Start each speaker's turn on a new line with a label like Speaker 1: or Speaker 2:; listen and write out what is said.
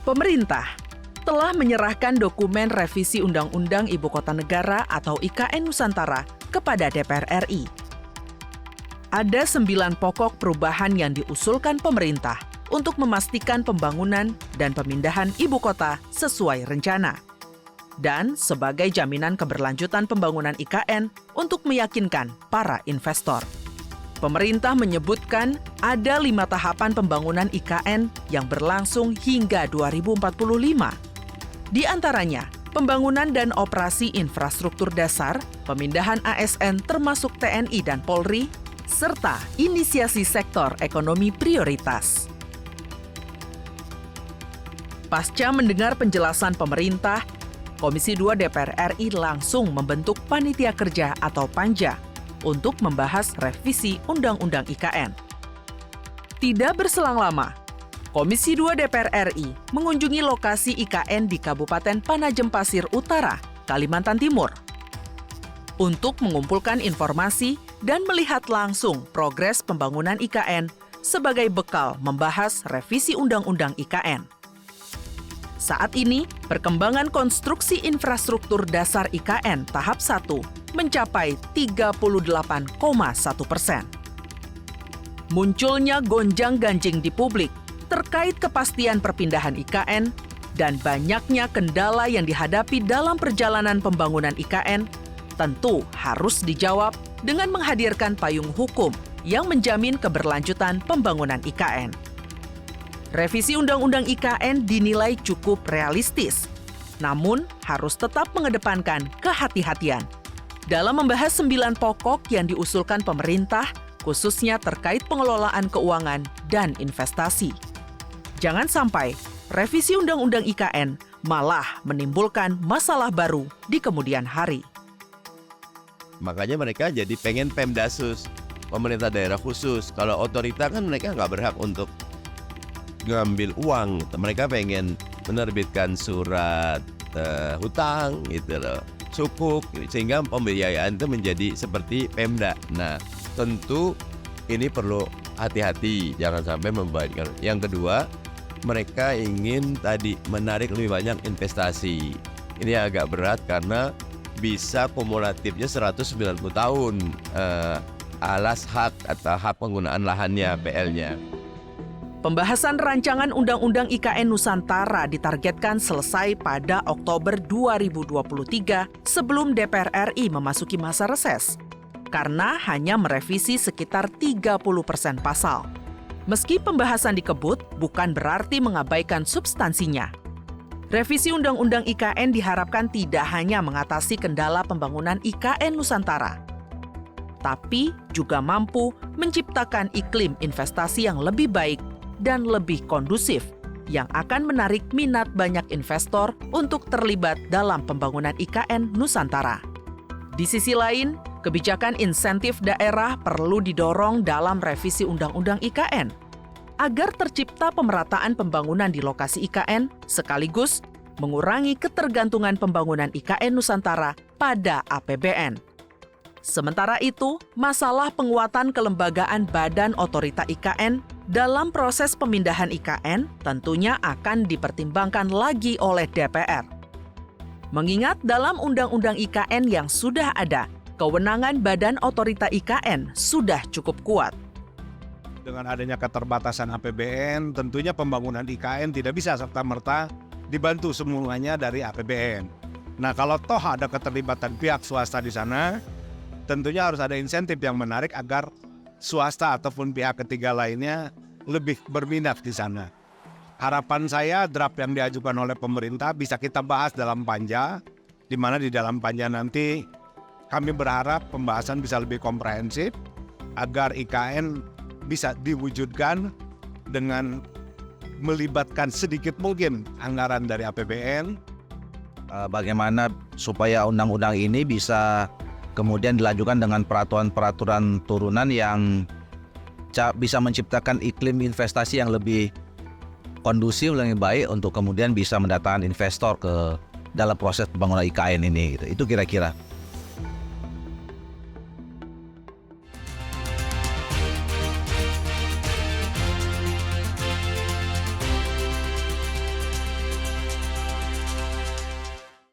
Speaker 1: Pemerintah telah menyerahkan dokumen revisi Undang-Undang Ibu Kota Negara atau IKN Nusantara kepada DPR RI. Ada 9 pokok perubahan yang diusulkan pemerintah untuk memastikan pembangunan dan pemindahan ibu kota sesuai rencana. Dan sebagai jaminan keberlanjutan pembangunan IKN untuk meyakinkan para investor. Pemerintah menyebutkan ada 5 tahapan pembangunan IKN yang berlangsung hingga 2045. Di antaranya, pembangunan dan operasi infrastruktur dasar, pemindahan ASN termasuk TNI dan Polri, serta inisiasi sektor ekonomi prioritas. Pasca mendengar penjelasan pemerintah, Komisi 2 DPR RI langsung membentuk Panitia Kerja atau Panja untuk membahas revisi Undang-Undang IKN. Tidak berselang lama, Komisi 2 DPR RI mengunjungi lokasi IKN di Kabupaten Panajem Pasir Utara, Kalimantan Timur, untuk mengumpulkan informasi dan melihat langsung progres pembangunan IKN sebagai bekal membahas revisi Undang-Undang IKN. Saat ini, perkembangan konstruksi infrastruktur dasar IKN tahap 1 mencapai 38,1%. Munculnya gonjang-ganjing di publik terkait kepastian perpindahan IKN dan banyaknya kendala yang dihadapi dalam perjalanan pembangunan IKN tentu harus dijawab dengan menghadirkan payung hukum yang menjamin keberlanjutan pembangunan IKN. Revisi Undang-Undang IKN dinilai cukup realistis, namun harus tetap mengedepankan kehati-hatian dalam membahas 9 pokok yang diusulkan pemerintah, khususnya terkait pengelolaan keuangan dan investasi. Jangan sampai revisi Undang-Undang IKN malah menimbulkan masalah baru di kemudian hari.
Speaker 2: Makanya mereka jadi pengen Pemdasus, pemerintah daerah khusus. Kalau otorita kan mereka nggak berhak untuk ngambil uang. Mereka pengen menerbitkan surat hutang gitu loh, sukuk, sehingga pembiayaan itu menjadi seperti Pemda. Nah, tentu ini perlu hati-hati, jangan sampai membahayakan. Yang kedua, mereka ingin tadi menarik lebih banyak investasi. Ini agak berat karena bisa kumulatifnya 190 tahun alas hak atau hak penggunaan lahannya, PL-nya.
Speaker 1: Pembahasan rancangan Undang-Undang IKN Nusantara ditargetkan selesai pada Oktober 2023 sebelum DPR RI memasuki masa reses, karena hanya merevisi sekitar 30% pasal. Meski pembahasan dikebut, bukan berarti mengabaikan substansinya. Revisi Undang-Undang IKN diharapkan tidak hanya mengatasi kendala pembangunan IKN Nusantara, tapi juga mampu menciptakan iklim investasi yang lebih baik dan lebih kondusif yang akan menarik minat banyak investor untuk terlibat dalam pembangunan IKN Nusantara. Di sisi lain, kebijakan insentif daerah perlu didorong dalam revisi Undang-Undang IKN agar tercipta pemerataan pembangunan di lokasi IKN sekaligus mengurangi ketergantungan pembangunan IKN Nusantara pada APBN. Sementara itu, masalah penguatan kelembagaan Badan Otorita IKN dalam proses pemindahan IKN tentunya akan dipertimbangkan lagi oleh DPR. Mengingat dalam Undang-Undang IKN yang sudah ada, kewenangan Badan Otorita IKN sudah cukup kuat.
Speaker 3: Dengan adanya keterbatasan APBN, tentunya pembangunan IKN tidak bisa serta-merta dibantu semuanya dari APBN. Nah, kalau toh ada keterlibatan pihak swasta di sana, tentunya harus ada insentif yang menarik agar swasta ataupun pihak ketiga lainnya lebih berminat di sana. Harapan saya draft yang diajukan oleh pemerintah bisa kita bahas dalam panja, di mana di dalam panja nanti kami berharap pembahasan bisa lebih komprehensif agar IKN bisa diwujudkan dengan melibatkan sedikit mungkin anggaran dari APBN.
Speaker 4: Bagaimana supaya undang-undang ini bisa kemudian dilanjutkan dengan peraturan-peraturan turunan yang bisa menciptakan iklim investasi yang lebih kondusif, lebih baik untuk kemudian bisa mendatangkan investor ke dalam proses pembangunan IKN ini. Itu kira-kira.